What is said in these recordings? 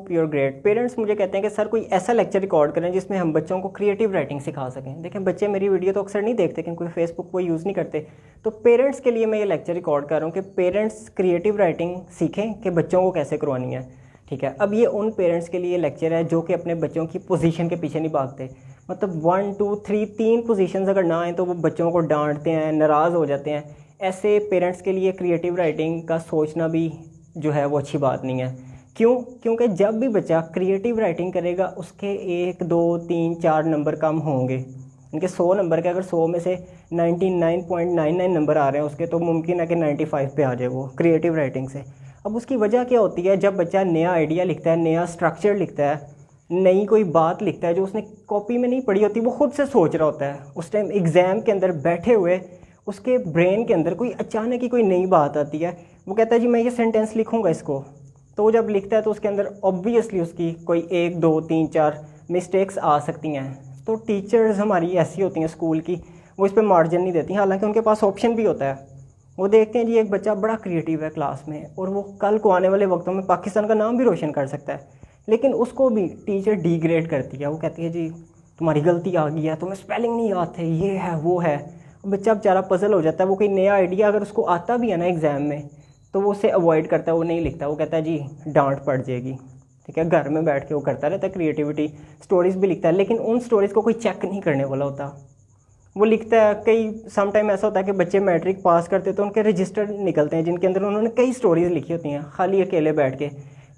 Hope your great. Parents मुझे कहते हैं कि सर कोई ऐसा लेक्चर रिकॉर्ड करें जिसमें हम बच्चों को क्रिएटिव राइटिंग सिखा सकें। देखें बच्चे मेरी वीडियो तो अक्सर नहीं देखते, क्योंकि फेसबुक वो यूज़ नहीं करते। तो पेरेंट्स के लिए मैं ये लेक्चर रिकॉर्ड कर रहा हूँ कि पेरेंट्स क्रिएटिव राइटिंग सीखें कि बच्चों को कैसे करवानी है। ठीक है, अब ये उन पेरेंट्स के लिए लेक्चर है जो कि अपने बच्चों की पोजीशन के पीछे नहीं भागते। मतलब 1 2 3 3 पोजीशंस अगर ना आए तो वो बच्चों को डांटते हैं, नाराज़ हो जाते हैं। ऐसे पेरेंट्स के लिए क्रिएटिव राइटिंग का सोचना भी जो है वो अच्छी बात नहीं है। क्यों? क्योंकि जब भी बच्चा क्रिएटिव राइटिंग करेगा उसके 1 2 3 4 नंबर कम होंगे। इनके 100 नंबर के अगर 100 में से 99.99 नंबर आ रहे हैं उसके, तो मुमकिन है कि 95 पे आ जाए वो क्रिएटिव राइटिंग से। अब उसकी वजह क्या होती है? जब बच्चा नया आइडिया लिखता है, नया स्ट्रक्चर लिखता है, नई कोई बात लिखता है जो उसने कॉपी में नहीं पढ़ी होती, वो खुद से सोच रहा होता है। उस टाइम एग्ज़ाम के अंदर बैठे हुए उसके ब्रेन के अंदर कोई अचानक ही कोई नई बात आती है। वो कहता है जी मैं ये सेंटेंस लिखूँगा इसको। तो वो जब लिखता है तो उसके अंदर ऑब्वियसली उसकी कोई 1 2 3 4 मिस्टेक्स आ सकती हैं। तो टीचर्स हमारी ऐसी होती हैं स्कूल की, वो इस पर मार्जिन नहीं देती। हालांकि उनके पास ऑप्शन भी होता है। वो देखते हैं जी एक बच्चा बड़ा क्रिएटिव है क्लास में और वो कल को आने वाले वक्तों में पाकिस्तान का नाम भी रोशन कर सकता है, लेकिन उसको भी टीचर डिग्रेड करती है। वो कहती है जी तुम्हारी गलती आ गई है, तुम्हें स्पेलिंग नहीं आते, ये है वो है। बच्चा बेचारा पजल हो जाता है। वो कोई नया आइडिया अगर उसको आता भी है ना एग्ज़ाम में, तो वो उसे अवॉइड करता है, वो नहीं लिखता। वो कहता है जी डांट पड़ जाएगी। ठीक है, घर में बैठ के वो करता रहता है क्रिएटिविटी, स्टोरीज़ भी लिखता है, लेकिन उन स्टोरीज़ को कोई चेक नहीं करने वाला होता। वो लिखता है। कई सम टाइम ऐसा होता है कि बच्चे मैट्रिक पास करते तो उनके रजिस्टर निकलते हैं जिनके अंदर उन्होंने कई स्टोरीज़ लिखी होती हैं खाली अकेले बैठ के,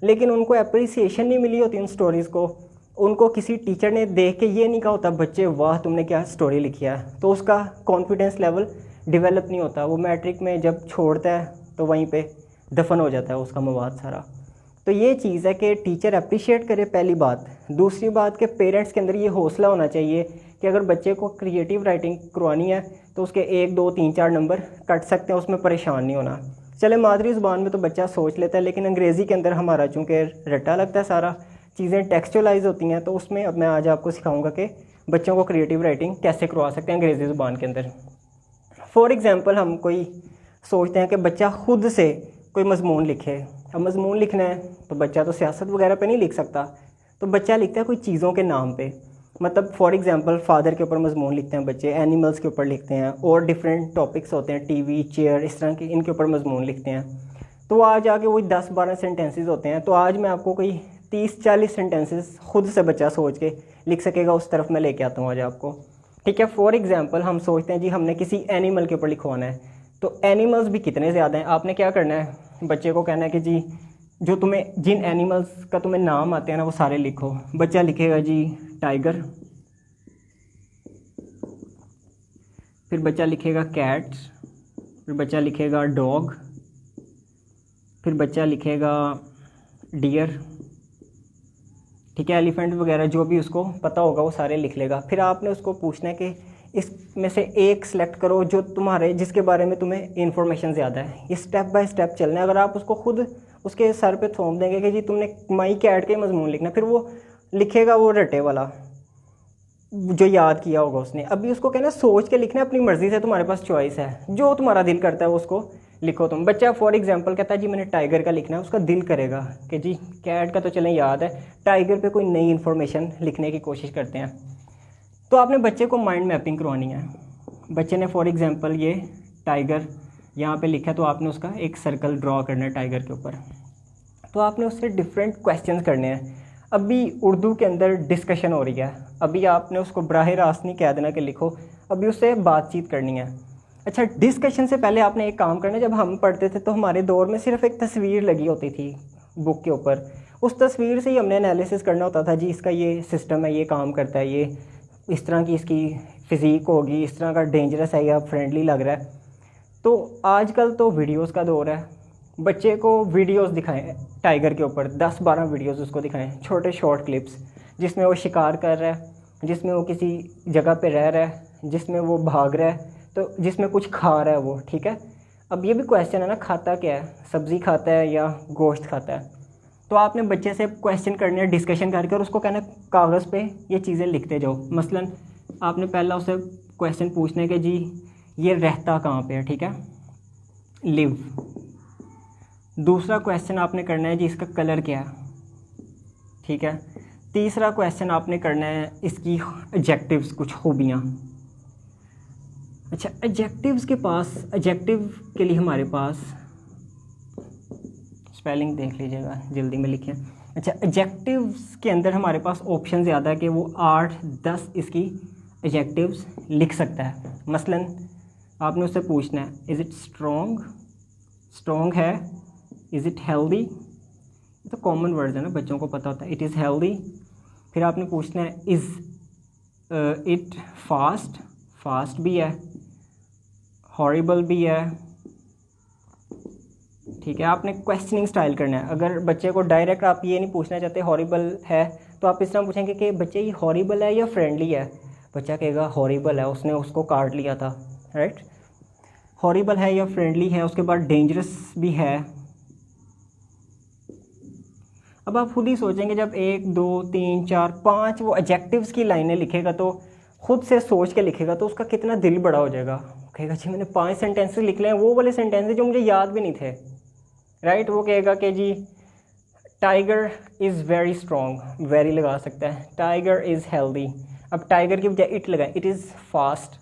लेकिन उनको अप्रिसिएशन नहीं मिली होती उन स्टोरीज़ को। उनको किसी टीचर ने देख के ये नहीं कहा होता बच्चे वाह तुमने क्या स्टोरी लिखी है, तो उसका कॉन्फिडेंस लेवल डेवलप नहीं होता। वो मैट्रिक में जब छोड़ता है तो वहीं पे दफन हो जाता है उसका मवाद सारा। तो ये चीज़ है कि टीचर अप्रिशिएट करे, पहली बात। दूसरी बात कि पेरेंट्स के अंदर ये हौसला होना चाहिए कि अगर बच्चे को क्रिएटिव राइटिंग करवानी है तो उसके 1 2 3 4 नंबर कट सकते हैं, उसमें परेशान नहीं होना। चले मादरी ज़ुबान में तो बच्चा सोच लेता है, लेकिन अंग्रेज़ी के अंदर हमारा चूँकि रट्टा लगता है, सारा चीज़ें टेक्सचुअलाइज होती हैं, तो उसमें अब मैं आज आपको सिखाऊंगा कि बच्चों को क्रिएटिव राइटिंग कैसे करवा सकते हैं अंग्रेज़ी ज़ुबान के अंदर। फॉर एग्ज़ाम्पल हम कोई सोचते हैं कि बच्चा खुद से कोई मज़मून लिखे। अब मज़मून लिखना है तो बच्चा तो सियासत वगैरह पे नहीं लिख सकता, तो बच्चा लिखता है कोई चीज़ों के नाम पे। मतलब फॉर एग्ज़ाम्पल फादर के ऊपर मज़मून लिखते हैं बच्चे, एनिमल्स के ऊपर लिखते हैं, और डिफरेंट टॉपिक्स होते हैं, टीवी, चेयर, इस तरह के, इनके ऊपर मज़मून लिखते हैं। तो आज आके वही 10-12 सेंटेंसेस होते हैं। तो आज मैं आपको कोई 30-40 सेंटेंसेस खुद से बच्चा सोच के लिख सकेगा, उस तरफ मैं लेके आता हूँ आज आपको। ठीक है, फॉर एग्ज़ाम्पल हम सोचते हैं जी हमने किसी एनिमल के ऊपर लिखवाना है। तो एनिमल्स भी कितने ज़्यादा हैं। आपने क्या करना है, बच्चे को कहना है कि जी जो तुम्हें जिन एनिमल्स का तुम्हें नाम आते हैं ना वो सारे लिखो। बच्चा लिखेगा जी टाइगर, फिर बच्चा लिखेगा कैट, फिर बच्चा लिखेगा डॉग, फिर बच्चा लिखेगा डियर। ठीक है, एलिफेंट वगैरह जो भी उसको पता होगा वो सारे लिख लेगा। फिर आपने उसको पूछना है कि इसमें से एक सेलेक्ट करो जो तुम्हारे जिसके बारे में तुम्हें इन्फॉर्मेशन ज़्यादा है। ये स्टेप बाय स्टेप चलना है। अगर आप उसको खुद उसके सर पे थोप देंगे कि जी तुमने माई कैट के मजमून लिखना, फिर वो लिखेगा वो रटे वाला जो याद किया होगा उसने। अभी उसको कहना सोच के लिखना है, अपनी मर्ज़ी से, तुम्हारे पास चॉइस है, जो तुम्हारा दिल करता है उसको लिखो तुम। बच्चा फॉर एग्जांपल कहता है जी मैंने टाइगर का लिखना है, उसका दिल करेगा कि जी कैट का तो चलें याद है, टाइगर पे कोई नई इन्फॉर्मेशन लिखने की कोशिश करते हैं। तो आपने बच्चे को माइंड मैपिंग करवानी है। बच्चे ने फॉर एग्जांपल ये टाइगर यहाँ पे लिखा है, तो आपने उसका एक सर्कल ड्रॉ करना है टाइगर के ऊपर। तो आपने उससे डिफरेंट क्वेश्चंस करने हैं। अभी उर्दू के अंदर डिस्कशन हो रही है, अभी आपने उसको बराह रास्त नहीं कह देना कि लिखो, अभी उससे बातचीत करनी है। अच्छा, डिस्कशन से पहले आपने एक काम करना है। जब हम पढ़ते थे तो हमारे दौर में सिर्फ एक तस्वीर लगी होती थी बुक के ऊपर, उस तस्वीर से ही हमने एनालिसिस करना होता था जी इसका ये सिस्टम है, ये काम करता है, ये इस तरह की इसकी फ़िज़ीक होगी, इस तरह का डेंजरस है या फ्रेंडली लग रहा है। तो आजकल तो वीडियोस का दौर है, बच्चे को वीडियोस दिखाएं टाइगर के ऊपर, 10-12 वीडियोस उसको दिखाएं, छोटे शॉर्ट क्लिप्स, जिसमें वो शिकार कर रहा है, जिसमें वो किसी जगह पे रह रहा है, जिसमें वो भाग रहा है, तो जिसमें कुछ खा रहा है वो। ठीक है, अब ये भी क्वेश्चन है ना, खाता क्या है, सब्ज़ी खाता है या गोश्त खाता है। तो आपने बच्चे से क्वेश्चन करने हैं डिस्कशन करके, और उसको कहना कागज़ पे ये चीज़ें लिखते जाओ। मसलन आपने पहला उससे क्वेश्चन पूछना है कि जी ये रहता कहाँ पे है, ठीक है, लिव। दूसरा क्वेश्चन आपने करना है जी इसका कलर क्या है, ठीक है। तीसरा क्वेश्चन आपने करना है इसकी एडजेक्टिव्स, कुछ खूबियाँ। अच्छा, एडजेक्टिव्स के पास, एडजेक्टिव के लिए हमारे पास स्पेलिंग देख लीजिएगा, जल्दी में लिखें। अच्छा, एडजेक्टिव्स के अंदर हमारे पास ऑप्शन ज़्यादा है कि वो 8-10 इसकी एडजेक्टिव्स लिख सकता है। मसलन आपने उससे पूछना है इज़ इट स्ट्रॉन्ग, स्ट्रॉन्ग है। इज़ इट हेल्दी, ये तो कॉमन वर्ड है ना, बच्चों को पता होता है। It is healthy. फिर आपने पूछना है इज़ इट फास्ट, फास्ट भी है, हॉरिबल भी है। ठीक है, आपने क्वेश्चनिंग स्टाइल करना है। अगर बच्चे को डायरेक्ट आप ये नहीं पूछना चाहते हॉरिबल है, तो आप इस तरह पूछेंगे कि बच्चे ये हॉरिबल है या फ्रेंडली है। बच्चा कहेगा हॉरिबल है, उसने उसको काट लिया था, राइट। हॉरिबल है या फ्रेंडली है। उसके बाद डेंजरस भी है। अब आप खुद ही सोचेंगे, जब 1 2 3 4 5 वो एडजेक्टिव्स की लाइनें लिखेगा, तो खुद से सोच के लिखेगा, तो उसका कितना दिल बड़ा हो जाएगा। कहेगा जी मैंने 5 सेंटेंसेस लिख लिए हैं, वो वाले सेंटेंसेस जो मुझे याद भी नहीं थे, राइट। वो कहेगा कि जी tiger is very strong, very लगा सकता है। टाइगर इज़ हेल्दी, अब टाइगर की बजाय इट लगाए, it is fast,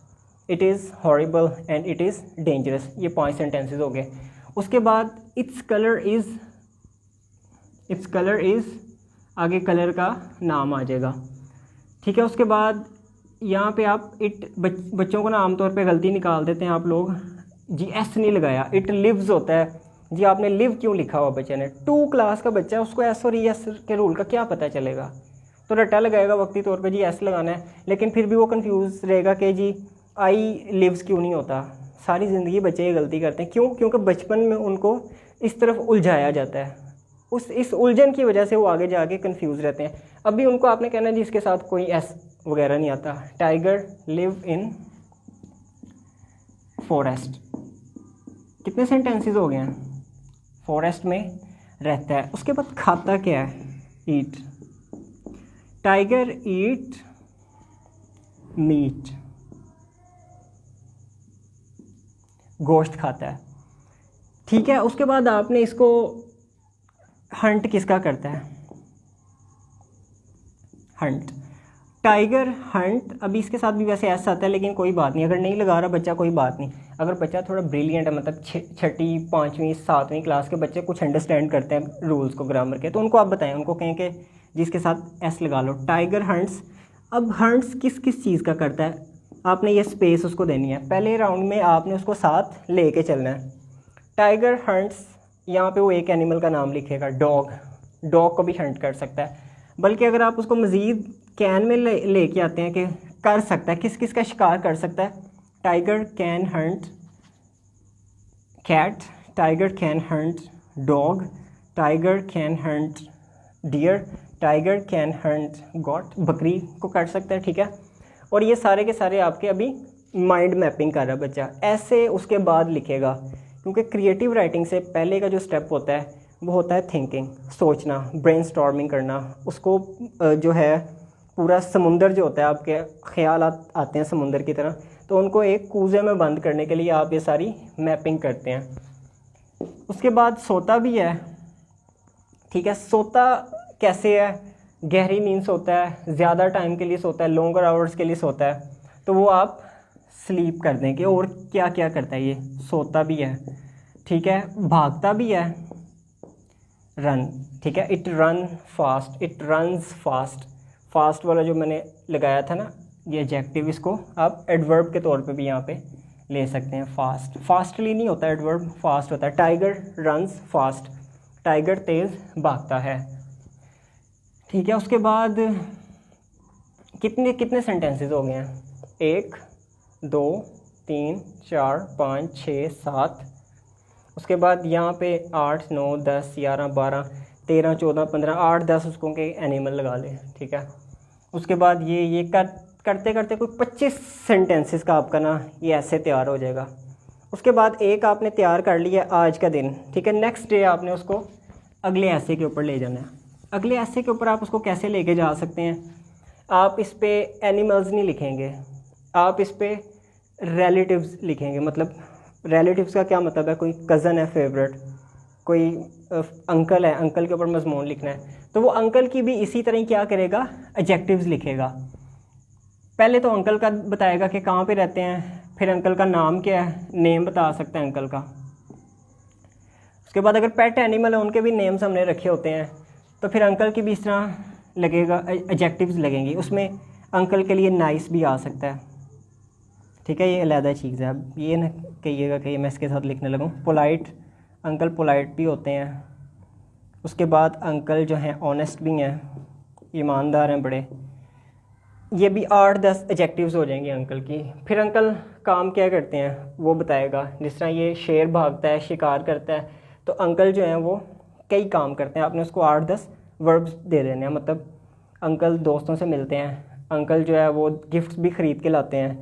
it is horrible and it is dangerous. ये 5 सेंटेंसेस हो गए। उसके बाद its colour is, its colour is, आगे कलर का नाम आ जाएगा, ठीक है। उसके बाद यहाँ पे आप इट, बच्चों को ना आमतौर पे गलती निकाल देते हैं आप लोग, जी एस नहीं लगाया, इट लिव्स होता है। जी आपने लिव क्यों लिखा हुआ बच्चे ने? 2 क्लास का बच्चा है, उसको एस और एस के रूल का क्या पता चलेगा, तो रट्टा लगाएगा वक्ती तौर पे जी एस लगाना है, लेकिन फिर भी वो कंफ्यूज रहेगा कि जी आई लिव्स क्यों नहीं होता। सारी ज़िंदगी बच्चे ये गलती करते हैं, क्यों? क्योंकि बचपन में उनको इस तरफ उलझाया जाता है, इस उलझन की वजह से वो आगे जाके कंफ्यूज रहते हैं। अभी उनको आपने कहना है जी इसके साथ कोई एस वगैरह नहीं आता। टाइगर लिव इन फॉरेस्ट, कितने सेंटेंसेस हो गए हैं? फॉरेस्ट में रहता है। उसके बाद खाता क्या है? ईट। टाइगर ईट मीट, गोश्त खाता है, ठीक है। उसके बाद आपने इसको हंट किसका करता है? Hunt, tiger Hunt. अभी इसके साथ भी वैसे ऐसा आता है, लेकिन कोई बात नहीं, अगर नहीं लगा रहा बच्चा कोई बात नहीं। अगर बच्चा थोड़ा ब्रिलियंट है, मतलब 6ठी 5वीं 7वीं क्लास के बच्चे कुछ अंडरस्टैंड करते हैं रूल्स को, ग्रामर के, तो उनको आप बताएं, उनको कहें कि जिसके साथ एस लगा लो, टाइगर हंट्स। अब हंट्स किस किस चीज़ का करता है, आपने ये स्पेस उसको देनी है। पहले राउंड में आपने उसको साथ लेके चलना है। टाइगर हंट्स, यहाँ पे वो एक एनिमल का नाम लिखेगा, डॉग। डॉग को भी हंट कर सकता है। बल्कि अगर आप उसको मज़ीद कैन में लेके आते हैं कि कर सकता है, किस किस का शिकार कर सकता है। Tiger can hunt cat, tiger can hunt dog, tiger can hunt deer, tiger can hunt goat, बकरी को कर सकता है, ठीक है। और ये सारे के सारे आपके अभी माइंड मैपिंग कर रहा है बच्चा, ऐसे उसके बाद लिखेगा। क्योंकि क्रिएटिव राइटिंग से पहले का जो स्टेप होता है वो होता है थिंकिंग, सोचना, ब्रेनस्टॉर्मिंग करना। उसको जो है पूरा समुंदर जो होता है, आपके ख्याल आते हैं समुंदर की तरह, तो उनको एक कूजे में बंद करने के लिए आप ये सारी मैपिंग करते हैं। उसके बाद सोता भी है, ठीक है। सोता कैसे है? गहरी नींद सोता है, ज़्यादा टाइम के लिए सोता है, लॉन्गर आवर्स के लिए सोता है, तो वो आप स्लीप कर दें कि और क्या क्या करता है ये। सोता भी है, ठीक है। भागता भी है, रन, ठीक है। It run fast, it runs fast. Fast वाला जो मैंने लगाया था ना ये एडजेक्टिव, इसको आप एडवर्ब के तौर पे भी यहाँ पे ले सकते हैं। फास्ट, फास्टली नहीं होता एडवर्ब, फास्ट होता है। टाइगर रन्स फास्ट, टाइगर तेज़ भागता है, ठीक है। उसके बाद कितने कितने सेंटेंसेस हो गए हैं? 1 2 3 4 5 6 7। उसके बाद यहाँ पे 8 9 10 11 12 13 14 15 8 10 उसको के एनिमल लगा लें, ठीक है। उसके बाद ये करते करते कोई 25 सेंटेंसेस का आपका ना ये ऐसे तैयार हो जाएगा। उसके बाद एक आपने तैयार कर लिया आज का दिन, ठीक है। नेक्स्ट डे आपने उसको अगले ऐसे के ऊपर ले जाना है। अगले ऐसे के ऊपर आप उसको कैसे लेके जा सकते हैं? आप इस पे एनिमल्स नहीं लिखेंगे, आप इस पे रिलेटिव्स लिखेंगे। मतलब रिलेटिव्स का क्या मतलब है? कोई कज़न है फेवरेट, कोई अंकल है, अंकल के ऊपर मजमून लिखना है, तो वो अंकल की भी इसी तरह ही क्या करेगा, एडजेक्टिव्स लिखेगा। पहले तो अंकल का बताएगा कि कहाँ पे रहते हैं, फिर अंकल का नाम क्या है, नेम बता सकता है अंकल का। उसके बाद अगर पेट एनिमल है उनके भी नेम्स हमने रखे होते हैं, तो फिर अंकल की भी इस तरह लगेगा, एडजेक्टिव्स लगेंगी। उसमें अंकल के लिए नाइस भी आ सकता है, ठीक है, ये अलग चीज़ है। अब ये ना कहिएगा कि मैं इसके साथ लिखने लगूँ। पोलाइट, अंकल पोलाइट भी होते हैं। उसके बाद अंकल जो हैं ऑनेस्ट भी हैं, ईमानदार हैं बड़े। ये भी 8-10 एडजेक्टिव्स हो जाएंगे अंकल की। फिर अंकल काम क्या करते हैं वो बताएगा, जिस तरह ये शेर भागता है, शिकार करता है, तो अंकल जो हैं वो कई काम करते हैं। आपने उसको 8-10 वर्ब्स दे देने हैं। मतलब अंकल दोस्तों से मिलते हैं, अंकल जो है वो गिफ्ट्स भी ख़रीद के लाते हैं,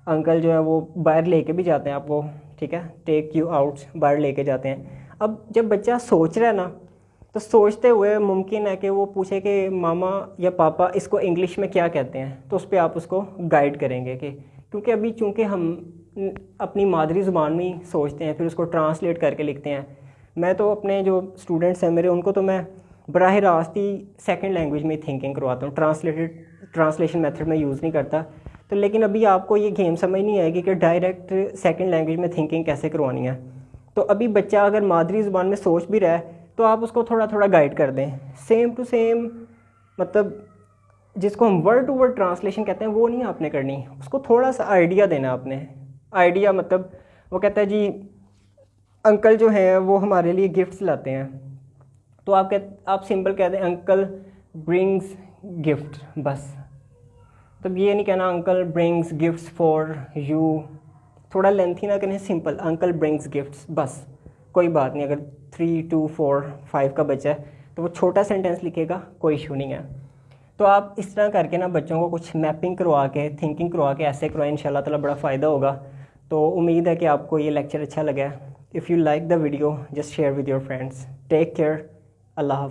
अंकल जो है वो बाहर लेके भी जाते हैं आपको, ठीक है, टेक यू आउट, बाहर लेके जाते हैं। अब जब बच्चा सोच रहा है ना, तो सोचते हुए मुमकिन है कि वो पूछे कि मामा या पापा इसको इंग्लिश में क्या कहते हैं, तो उस पर आप उसको गाइड करेंगे कि, क्योंकि अभी चूँकि हम अपनी मादरी ज़ुबान में ही सोचते हैं, फिर उसको ट्रांसलेट करके लिखते हैं। मैं तो अपने जो स्टूडेंट्स हैं मेरे, उनको तो मैं बराह रास्त ही सेकंड लैंग्वेज में थिंकिंग करवाता हूँ, ट्रांसलेशन मेथड में यूज़ नहीं करता। तो लेकिन अभी आपको ये गेम समझ नहीं आएगी कि डायरेक्ट सेकंड लैंग्वेज में थिंकिंग कैसे करवानी है। तो अभी बच्चा अगर मादरी ज़ुबान में सोच भी रहा है तो आप उसको थोड़ा थोड़ा गाइड कर दें, सेम टू सेम, मतलब जिसको हम वर्ड टू वर्ड ट्रांसलेशन कहते हैं वो नहीं आपने करनी, उसको थोड़ा सा आइडिया देना आपने। आइडिया मतलब वो कहता है जी अंकल जो हैं वो हमारे लिए गिफ्ट्स लाते हैं, तो आप सिंपल कहते हैं अंकल ब्रिंग्स गिफ्ट, बस। तब ये नहीं कहना uncle brings gifts for you, थोड़ा लेंथी ना करें, सिंपल अंकल ब्रिंग्स गिफ्ट्स, बस। कोई बात नहीं, अगर 3, 2, 4, 5 का बच्चा है तो वो छोटा सेंटेंस लिखेगा, कोई इशू नहीं है। तो आप इस तरह करके ना बच्चों को कुछ मैपिंग करवा के, थिंकिंग करवा के ऐसे करवाएं, इंशाल्लाह ताला बड़ा फ़ायदा होगा। तो उम्मीद है कि आपको ये लेक्चर अच्छा लगा। If you like the video just share with your friends. Take care, अल्लाह हाफ़िज़।